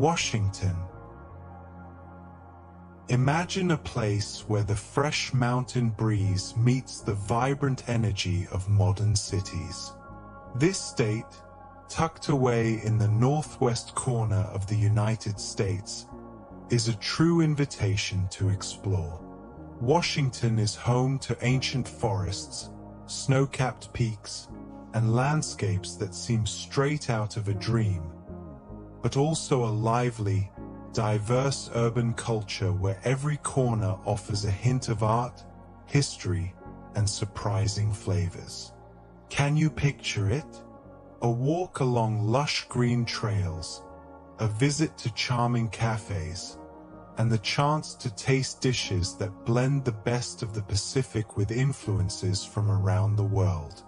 Washington. Imagine a place where the fresh mountain breeze meets the vibrant energy of modern cities. This state, tucked away in the northwest corner of the United States, is a true invitation to explore. Washington is home to ancient forests, snow-capped peaks, and landscapes that seem straight out of a dream, but also a lively, diverse urban culture where every corner offers a hint of art, history, and surprising flavors. Can you picture it? A walk along lush green trails, a visit to charming cafes, and the chance to taste dishes that blend the best of the Pacific with influences from around the world.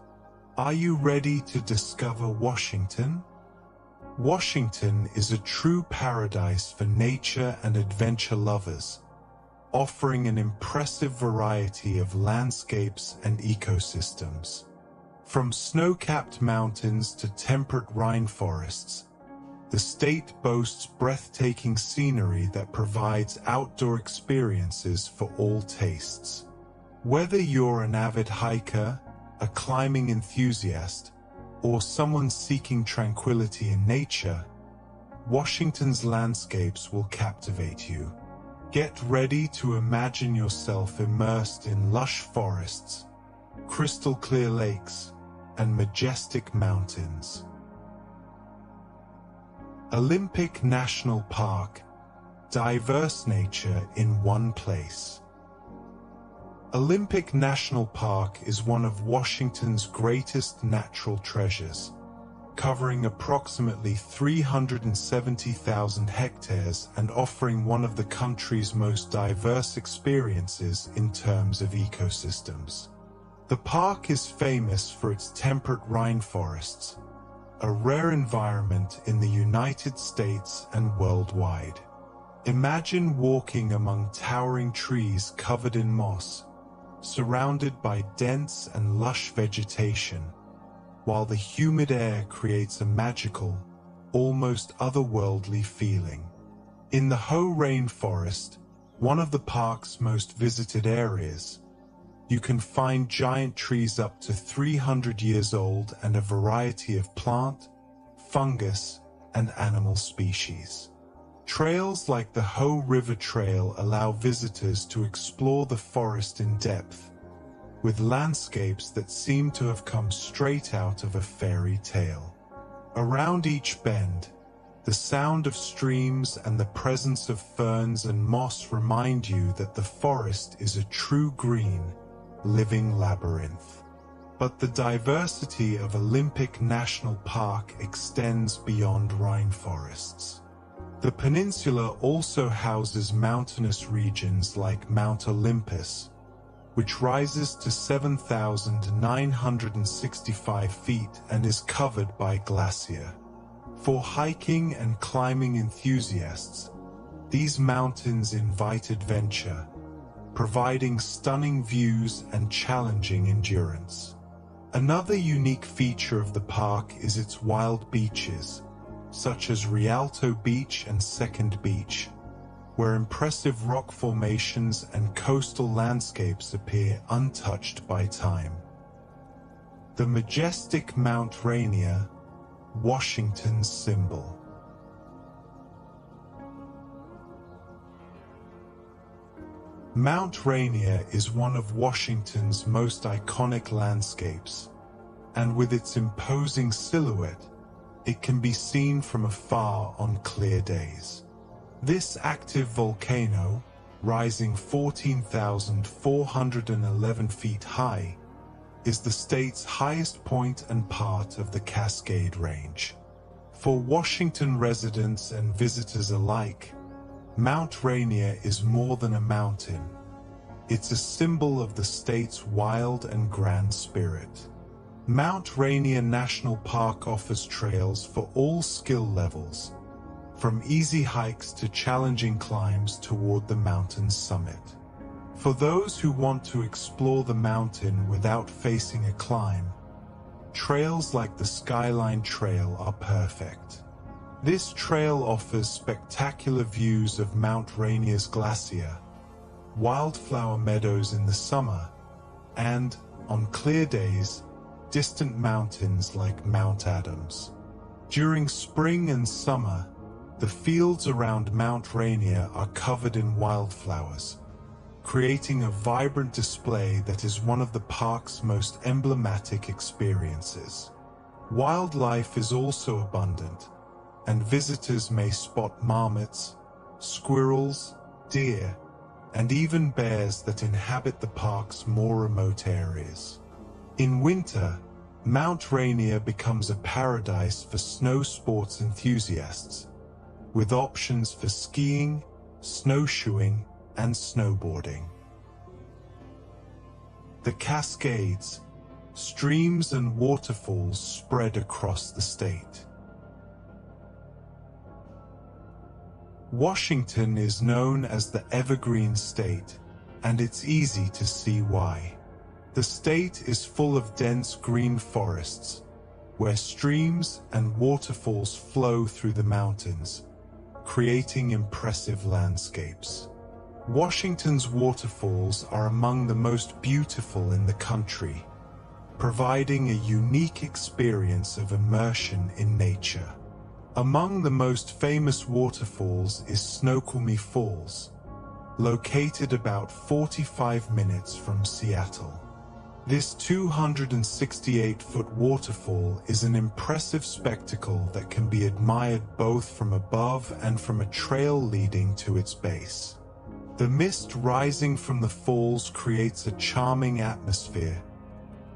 Are you ready to discover Washington? Washington is a true paradise for nature and adventure lovers, offering an impressive variety of landscapes and ecosystems. From snow-capped mountains to temperate rainforests, the state boasts breathtaking scenery that provides outdoor experiences for all tastes. Whether you're an avid hiker, a climbing enthusiast, or someone seeking tranquility in nature, Washington's landscapes will captivate you. Get ready to imagine yourself immersed in lush forests, crystal clear lakes, and majestic mountains. Olympic National Park, diverse nature in one place. Olympic National Park is one of Washington's greatest natural treasures, covering approximately 370,000 hectares and offering one of the country's most diverse experiences in terms of ecosystems. The park is famous for its temperate rainforests, a rare environment in the United States and worldwide. Imagine walking among towering trees covered in moss, surrounded by dense and lush vegetation, while the humid air creates a magical, almost otherworldly feeling. In the Hoh Rainforest, one of the park's most visited areas, you can find giant trees up to 300 years old and a variety of plant, fungus, and animal species. Trails like the Hoh River Trail allow visitors to explore the forest in depth, with landscapes that seem to have come straight out of a fairy tale. Around each bend, the sound of streams and the presence of ferns and moss remind you that the forest is a true green, living labyrinth. But the diversity of Olympic National Park extends beyond rainforests. The peninsula also houses mountainous regions like Mount Olympus, which rises to 7,965 feet and is covered by glacier. For hiking and climbing enthusiasts, these mountains invite adventure, providing stunning views and challenging endurance. Another unique feature of the park is its wild beaches, such as Rialto Beach and Second Beach, where impressive rock formations and coastal landscapes appear untouched by time. The majestic Mount Rainier, Washington's symbol. Mount Rainier is one of Washington's most iconic landscapes, and with its imposing silhouette, it can be seen from afar on clear days. This active volcano, rising 14,411 feet high, is the state's highest point and part of the Cascade Range. For Washington residents and visitors alike, Mount Rainier is more than a mountain. It's a symbol of the state's wild and grand spirit. Mount Rainier National Park offers trails for all skill levels, from easy hikes to challenging climbs toward the mountain's summit. For those who want to explore the mountain without facing a climb, trails like the Skyline Trail are perfect. This trail offers spectacular views of Mount Rainier's glacier, wildflower meadows in the summer, and, on clear days, distant mountains like Mount Adams. During spring and summer, the fields around Mount Rainier are covered in wildflowers, creating a vibrant display that is one of the park's most emblematic experiences. Wildlife is also abundant, and visitors may spot marmots, squirrels, deer, and even bears that inhabit the park's more remote areas. In winter, Mount Rainier becomes a paradise for snow sports enthusiasts, with options for skiing, snowshoeing, and snowboarding. The Cascades, streams and waterfalls spread across the state. Washington is known as the Evergreen State, and it's easy to see why. The state is full of dense green forests, where streams and waterfalls flow through the mountains, creating impressive landscapes. Washington's waterfalls are among the most beautiful in the country, providing a unique experience of immersion in nature. Among the most famous waterfalls is Snoqualmie Falls, located about 45 minutes from Seattle. This 268-foot waterfall is an impressive spectacle that can be admired both from above and from a trail leading to its base. The mist rising from the falls creates a charming atmosphere,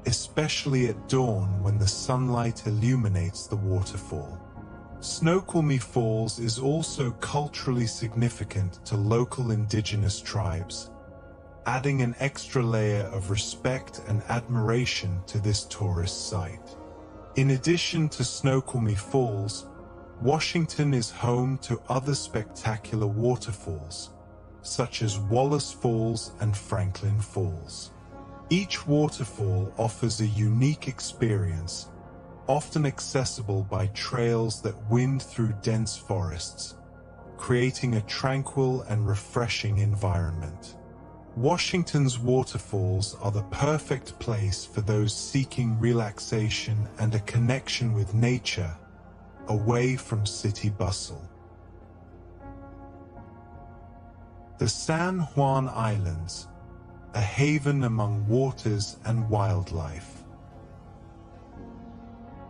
especially at dawn when the sunlight illuminates the waterfall. Snoqualmie Falls is also culturally significant to local indigenous tribes, adding an extra layer of respect and admiration to this tourist site. In addition to Snoqualmie Falls, Washington is home to other spectacular waterfalls, such as Wallace Falls and Franklin Falls. Each waterfall offers a unique experience, often accessible by trails that wind through dense forests, creating a tranquil and refreshing environment. Washington's waterfalls are the perfect place for those seeking relaxation and a connection with nature, away from city bustle. The San Juan Islands, a haven among waters and wildlife.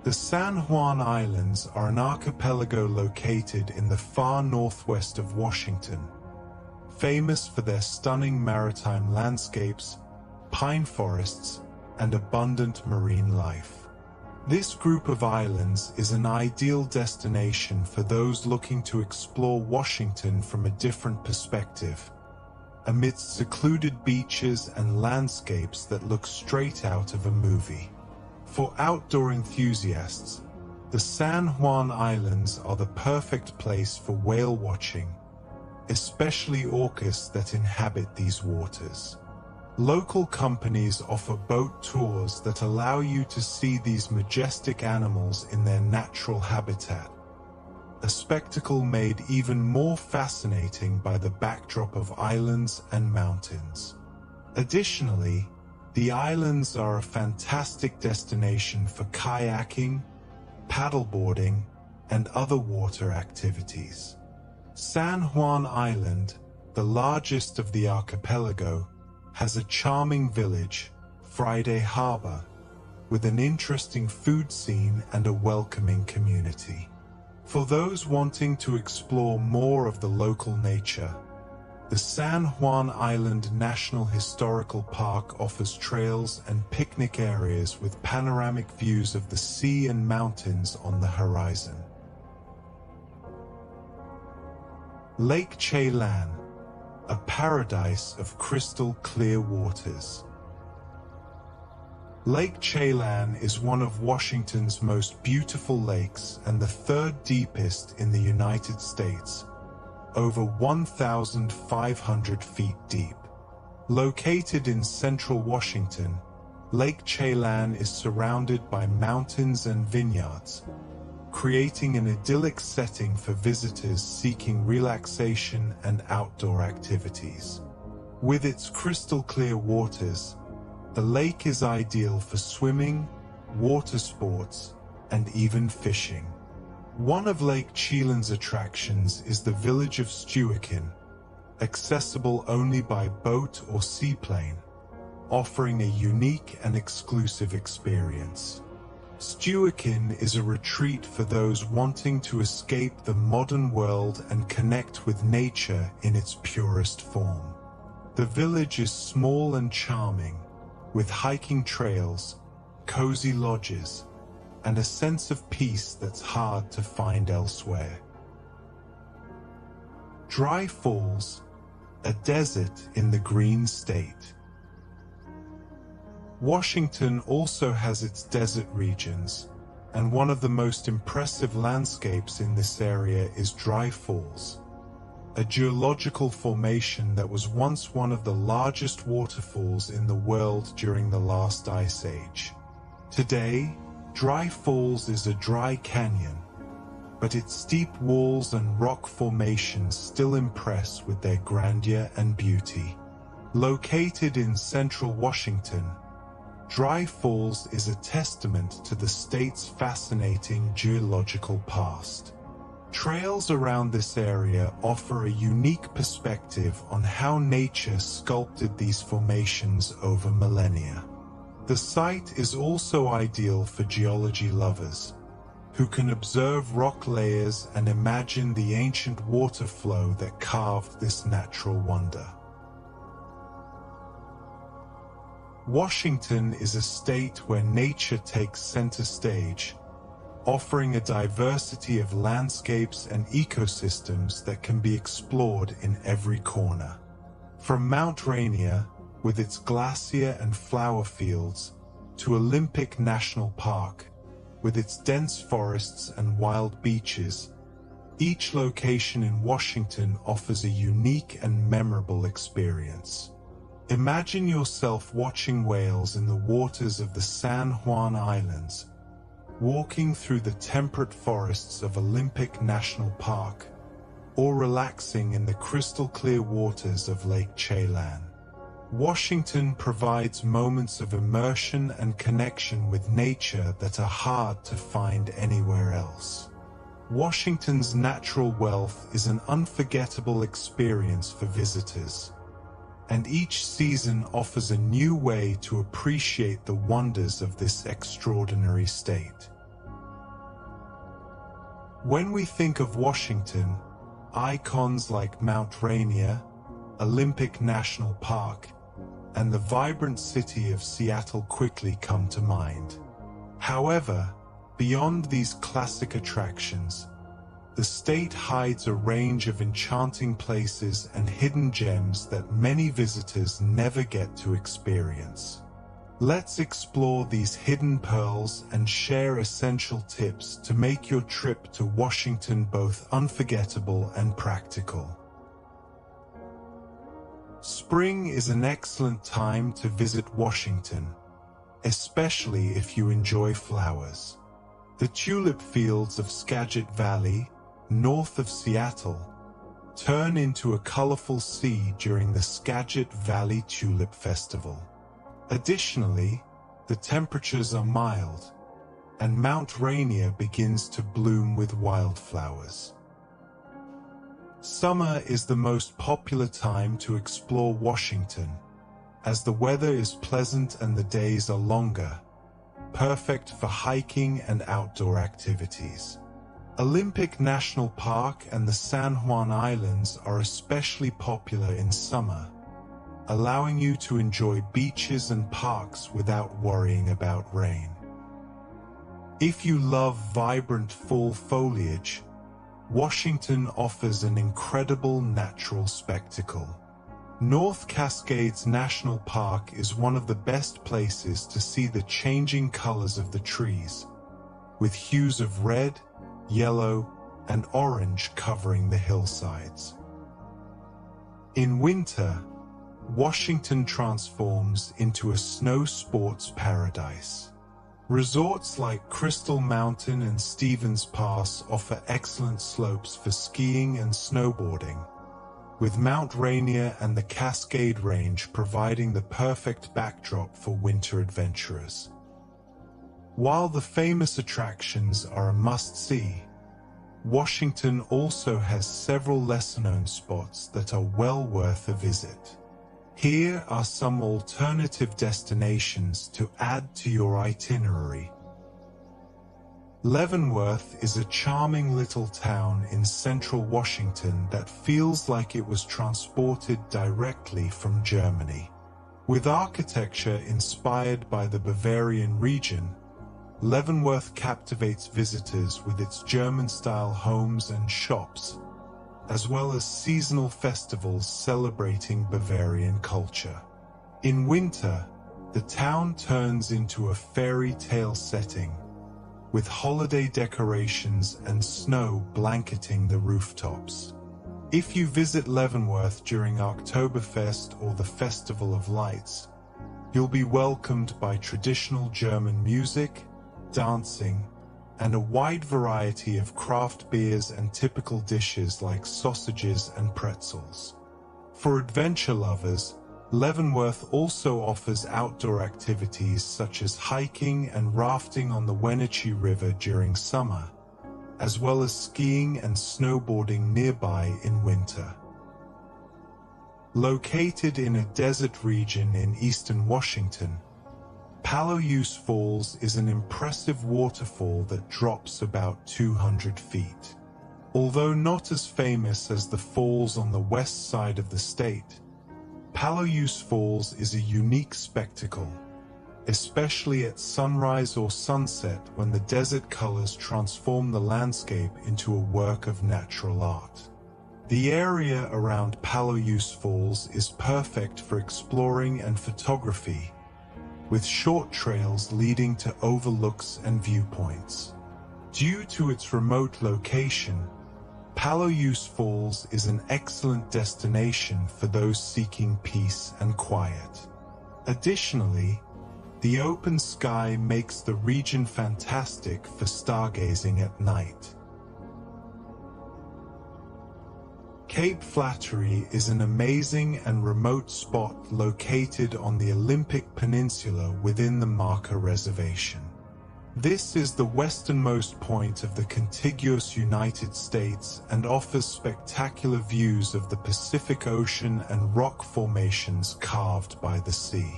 The San Juan Islands are an archipelago located in the far northwest of Washington, famous for their stunning maritime landscapes, pine forests, and abundant marine life. This group of islands is an ideal destination for those looking to explore Washington from a different perspective, amidst secluded beaches and landscapes that look straight out of a movie. For outdoor enthusiasts, the San Juan Islands are the perfect place for whale watching, especially orcas that inhabit these waters. Local companies offer boat tours that allow you to see these majestic animals in their natural habitat, a spectacle made even more fascinating by the backdrop of islands and mountains. Additionally, the islands are a fantastic destination for kayaking, paddleboarding, and other water activities. San Juan Island, the largest of the archipelago, has a charming village, Friday Harbor, with an interesting food scene and a welcoming community. For those wanting to explore more of the local nature, the San Juan Island National Historical Park offers trails and picnic areas with panoramic views of the sea and mountains on the horizon. Lake Chelan, a paradise of crystal clear waters. Lake Chelan is one of Washington's most beautiful lakes and the third deepest in the United States, over 1,500 feet deep. Located in central Washington, Lake Chelan is surrounded by mountains and vineyards, creating an idyllic setting for visitors seeking relaxation and outdoor activities. With its crystal-clear waters, the lake is ideal for swimming, water sports, and even fishing. One of Lake Chelan's attractions is the village of Stuakin, accessible only by boat or seaplane, offering a unique and exclusive experience. Stuakin is a retreat for those wanting to escape the modern world and connect with nature in its purest form. The village is small and charming, with hiking trails, cozy lodges, and a sense of peace that's hard to find elsewhere. Dry Falls, a desert in the Green State. Washington also has its desert regions, and one of the most impressive landscapes in this area is Dry Falls, a geological formation that was once one of the largest waterfalls in the world during the last ice age. Today, Dry Falls is a dry canyon, but its steep walls and rock formations still impress with their grandeur and beauty. Located in central Washington, Dry Falls is a testament to the state's fascinating geological past. Trails around this area offer a unique perspective on how nature sculpted these formations over millennia. The site is also ideal for geology lovers, who can observe rock layers and imagine the ancient water flow that carved this natural wonder. Washington is a state where nature takes center stage, offering a diversity of landscapes and ecosystems that can be explored in every corner. From Mount Rainier, with its glacier and flower fields, to Olympic National Park, with its dense forests and wild beaches, each location in Washington offers a unique and memorable experience. Imagine yourself watching whales in the waters of the San Juan Islands, walking through the temperate forests of Olympic National Park, or relaxing in the crystal-clear waters of Lake Chelan. Washington provides moments of immersion and connection with nature that are hard to find anywhere else. Washington's natural wealth is an unforgettable experience for visitors, and each season offers a new way to appreciate the wonders of this extraordinary state. When we think of Washington, icons like Mount Rainier, Olympic National Park, and the vibrant city of Seattle quickly come to mind. However, beyond these classic attractions, the state hides a range of enchanting places and hidden gems that many visitors never get to experience. Let's explore these hidden pearls and share essential tips to make your trip to Washington both unforgettable and practical. Spring is an excellent time to visit Washington, especially if you enjoy flowers. The tulip fields of Skagit Valley, north of Seattle, turn into a colorful sea during the Skagit Valley Tulip Festival. Additionally, the temperatures are mild, and Mount Rainier begins to bloom with wildflowers. Summer is the most popular time to explore Washington, as the weather is pleasant and the days are longer, perfect for hiking and outdoor activities. Olympic National Park and the San Juan Islands are especially popular in summer, allowing you to enjoy beaches and parks without worrying about rain. If you love vibrant fall foliage, Washington offers an incredible natural spectacle. North Cascades National Park is one of the best places to see the changing colors of the trees, with hues of red, yellow, and orange covering the hillsides. In winter, Washington transforms into a snow sports paradise. Resorts like Crystal Mountain and Stevens Pass offer excellent slopes for skiing and snowboarding, with Mount Rainier and the Cascade Range providing the perfect backdrop for winter adventurers. While the famous attractions are a must-see, Washington also has several lesser-known spots that are well worth a visit. Here are some alternative destinations to add to your itinerary. Leavenworth is a charming little town in central Washington that feels like it was transported directly from Germany. With architecture inspired by the Bavarian region, Leavenworth captivates visitors with its German-style homes and shops, as well as seasonal festivals celebrating Bavarian culture. In winter, the town turns into a fairy tale setting, with holiday decorations and snow blanketing the rooftops. If you visit Leavenworth during Oktoberfest or the Festival of Lights, you'll be welcomed by traditional German music, dancing, and a wide variety of craft beers and typical dishes like sausages and pretzels. For adventure lovers, Leavenworth also offers outdoor activities such as hiking and rafting on the Wenatchee River during summer, as well as skiing and snowboarding nearby in winter. Located in a desert region in eastern Washington, Palouse Falls is an impressive waterfall that drops about 200 feet. Although not as famous as the falls on the west side of the state, Palouse Falls is a unique spectacle, especially at sunrise or sunset when the desert colors transform the landscape into a work of natural art. The area around Palouse Falls is perfect for exploring and photography, with short trails leading to overlooks and viewpoints. Due to its remote location, Palouse Falls is an excellent destination for those seeking peace and quiet. Additionally, the open sky makes the region fantastic for stargazing at night. Cape Flattery is an amazing and remote spot located on the Olympic Peninsula within the Marker Reservation. This is the westernmost point of the contiguous United States and offers spectacular views of the Pacific Ocean and rock formations carved by the sea.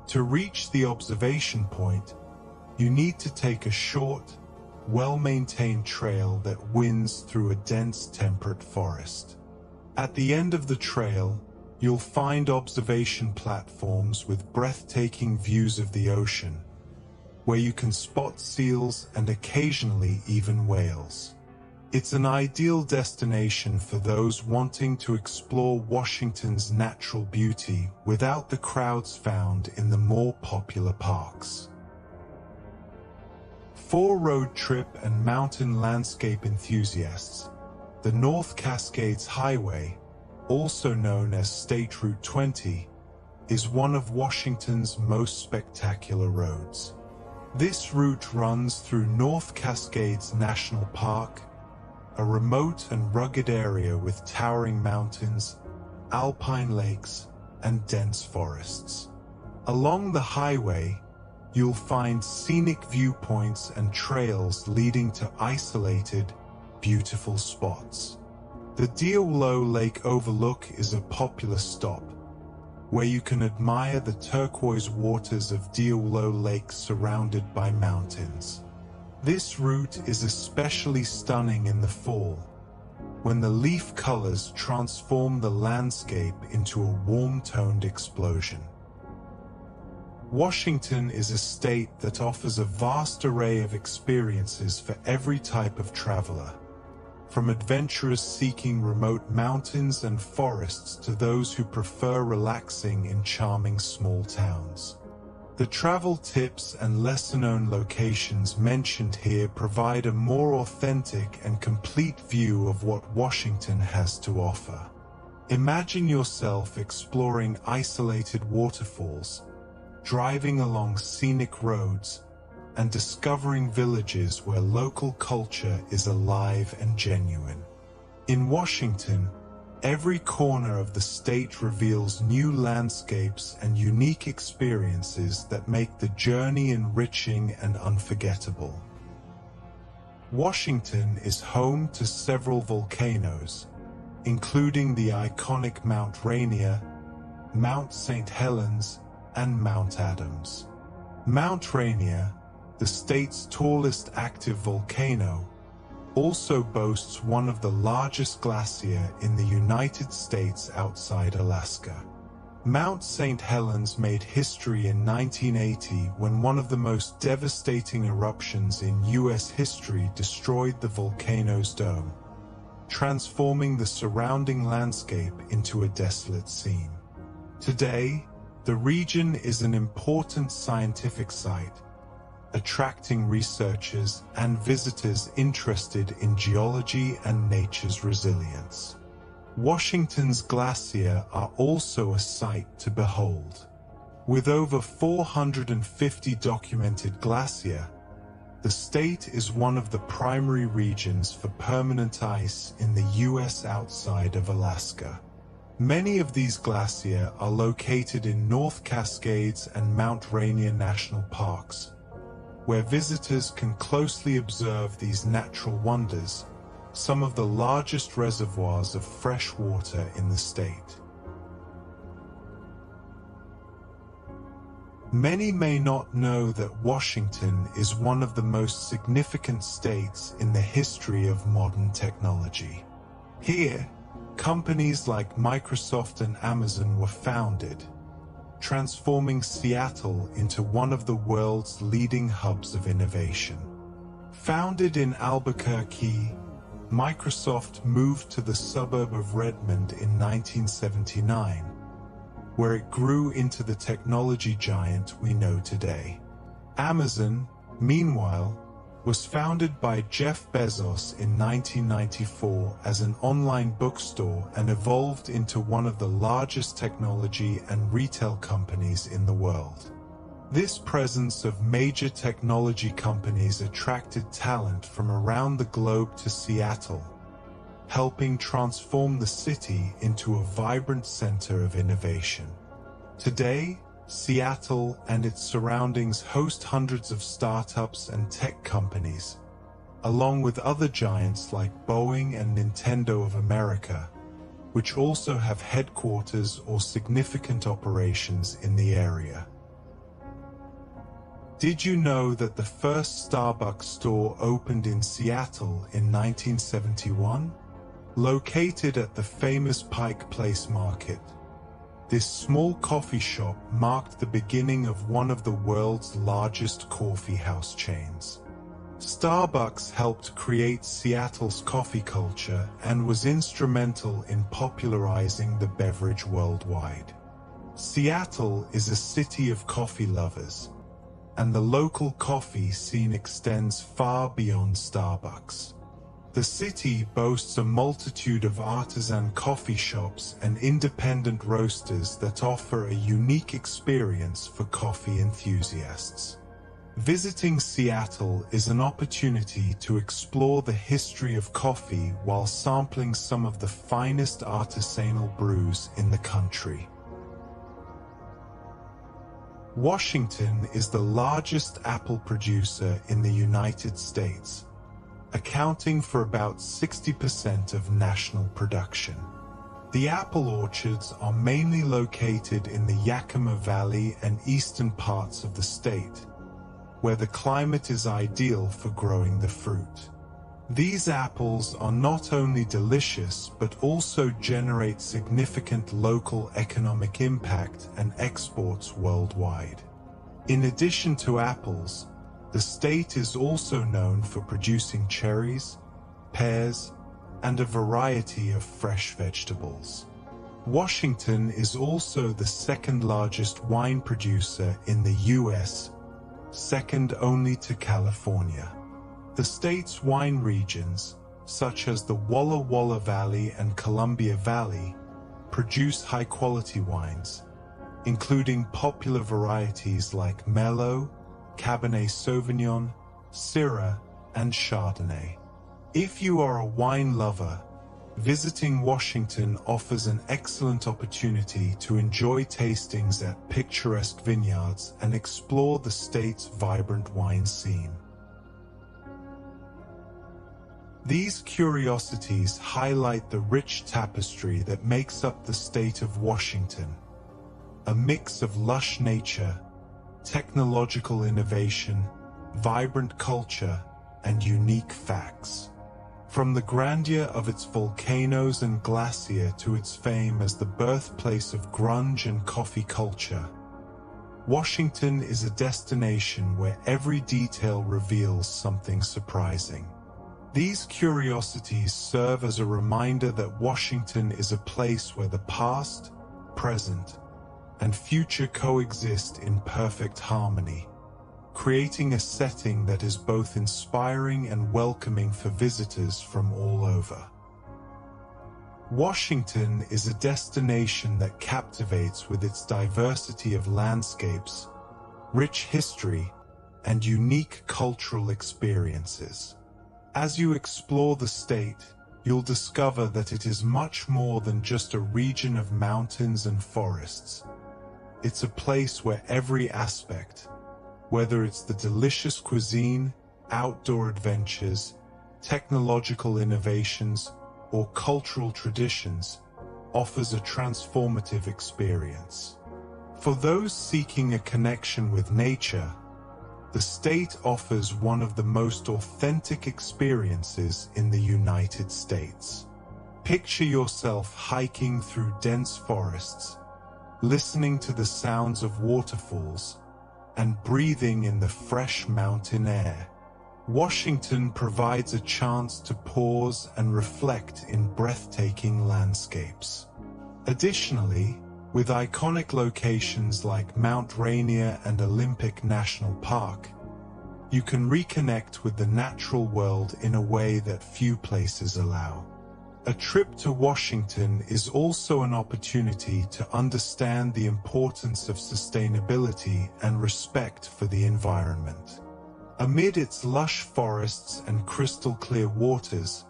To reach the observation point, you need to take a short, well-maintained trail that winds through a dense temperate forest. At the end of the trail, you'll find observation platforms with breathtaking views of the ocean, where you can spot seals and occasionally even whales. It's an ideal destination for those wanting to explore Washington's natural beauty without the crowds found in the more popular parks. For road trip and mountain landscape enthusiasts, the North Cascades Highway, also known as State Route 20, is one of Washington's most spectacular roads. This route runs through North Cascades National Park, a remote and rugged area with towering mountains, alpine lakes, and dense forests. Along the highway, you'll find scenic viewpoints and trails leading to isolated, beautiful spots. The Deal Lake Overlook is a popular stop, where you can admire the turquoise waters of Deal Lake surrounded by mountains. This route is especially stunning in the fall, when the leaf colors transform the landscape into a warm-toned explosion. Washington is a state that offers a vast array of experiences for every type of traveler, from adventurers seeking remote mountains and forests to those who prefer relaxing in charming small towns. The travel tips and lesser-known locations mentioned here provide a more authentic and complete view of what Washington has to offer. Imagine yourself exploring isolated waterfalls, driving along scenic roads, and discovering villages where local culture is alive and genuine. In Washington, every corner of the state reveals new landscapes and unique experiences that make the journey enriching and unforgettable. Washington is home to several volcanoes, including the iconic Mount Rainier, Mount St. Helens, and Mount Adams. Mount Rainier, the state's tallest active volcano, also boasts one of the largest glaciers in the United States outside Alaska. Mount St. Helens made history in 1980 when one of the most devastating eruptions in U.S. history destroyed the volcano's dome, transforming the surrounding landscape into a desolate scene. Today, the region is an important scientific site, attracting researchers and visitors interested in geology and nature's resilience. Washington's glaciers are also a sight to behold. With over 450 documented glaciers, the state is one of the primary regions for permanent ice in the U.S. outside of Alaska. Many of these glaciers are located in North Cascades and Mount Rainier National Parks, where visitors can closely observe these natural wonders, some of the largest reservoirs of fresh water in the state. Many may not know that Washington is one of the most significant states in the history of modern technology. Here, companies like Microsoft and Amazon were founded, transforming Seattle into one of the world's leading hubs of innovation. Founded in Albuquerque, Microsoft moved to the suburb of Redmond in 1979, where it grew into the technology giant we know today. Amazon, meanwhile, was founded by Jeff Bezos in 1994 as an online bookstore and evolved into one of the largest technology and retail companies in the world. This presence of major technology companies attracted talent from around the globe to Seattle, helping transform the city into a vibrant center of innovation. Today, Seattle and its surroundings host hundreds of startups and tech companies, along with other giants like Boeing and Nintendo of America, which also have headquarters or significant operations in the area. Did you know that the first Starbucks store opened in Seattle in 1971? Located at the famous Pike Place Market, this small coffee shop marked the beginning of one of the world's largest coffee house chains. Starbucks helped create Seattle's coffee culture and was instrumental in popularizing the beverage worldwide. Seattle is a city of coffee lovers, and the local coffee scene extends far beyond Starbucks. The city boasts a multitude of artisan coffee shops and independent roasters that offer a unique experience for coffee enthusiasts. Visiting Seattle is an opportunity to explore the history of coffee while sampling some of the finest artisanal brews in the country. Washington is the largest apple producer in the United States, accounting for about 60% of national production. The apple orchards are mainly located in the Yakima Valley and eastern parts of the state, where the climate is ideal for growing the fruit. These apples are not only delicious but also generate significant local economic impact and exports worldwide. In addition to apples, the state is also known for producing cherries, pears, and a variety of fresh vegetables. Washington is also the second largest wine producer in the U.S., second only to California. The state's wine regions, such as the Walla Walla Valley and Columbia Valley, produce high-quality wines, including popular varieties like Merlot, Cabernet Sauvignon, Syrah, and Chardonnay. If you are a wine lover, visiting Washington offers an excellent opportunity to enjoy tastings at picturesque vineyards and explore the state's vibrant wine scene. These curiosities highlight the rich tapestry that makes up the state of Washington, a mix of lush nature, technological innovation, vibrant culture, and unique facts. From the grandeur of its volcanoes and glacier to its fame as the birthplace of grunge and coffee culture, Washington is a destination where every detail reveals something surprising. These curiosities serve as a reminder that Washington is a place where the past, present, and future coexist in perfect harmony, creating a setting that is both inspiring and welcoming for visitors from all over. Washington is a destination that captivates with its diversity of landscapes, rich history, and unique cultural experiences. As you explore the state, you'll discover that it is much more than just a region of mountains and forests. It's a place where every aspect, whether it's the delicious cuisine, outdoor adventures, technological innovations, or cultural traditions, offers a transformative experience. For those seeking a connection with nature, the state offers one of the most authentic experiences in the United States. Picture yourself hiking through dense forests, listening to the sounds of waterfalls, and breathing in the fresh mountain air. Washington provides a chance to pause and reflect in breathtaking landscapes. Additionally, with iconic locations like Mount Rainier and Olympic National Park, you can reconnect with the natural world in a way that few places allow. A trip to Washington is also an opportunity to understand the importance of sustainability and respect for the environment. Amid its lush forests and crystal-clear waters,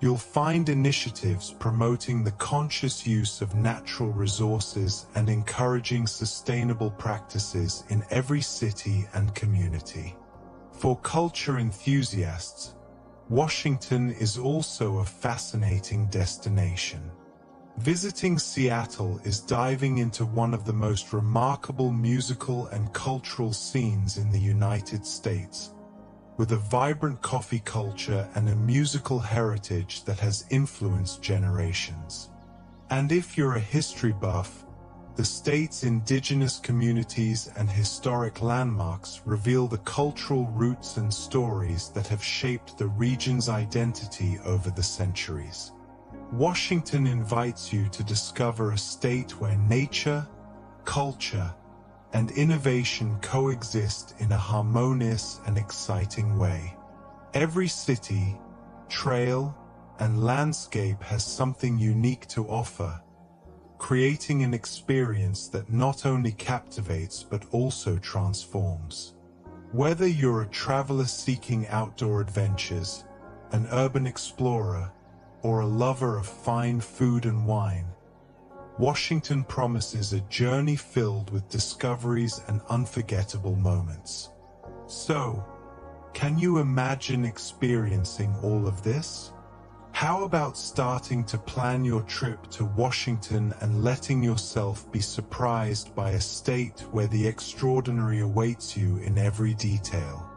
you'll find initiatives promoting the conscious use of natural resources and encouraging sustainable practices in every city and community. For culture enthusiasts, Washington is also a fascinating destination. Visiting Seattle is diving into one of the most remarkable musical and cultural scenes in the United States, with a vibrant coffee culture and a musical heritage that has influenced generations. And if you're a history buff, the state's indigenous communities and historic landmarks reveal the cultural roots and stories that have shaped the region's identity over the centuries. Washington invites you to discover a state where nature, culture, and innovation coexist in a harmonious and exciting way. Every city, trail, and landscape has something unique to offer, creating an experience that not only captivates but also transforms. Whether you're a traveler seeking outdoor adventures, an urban explorer, or a lover of fine food and wine, Washington promises a journey filled with discoveries and unforgettable moments. So, can you imagine experiencing all of this? How about starting to plan your trip to Washington and letting yourself be surprised by a state where the extraordinary awaits you in every detail?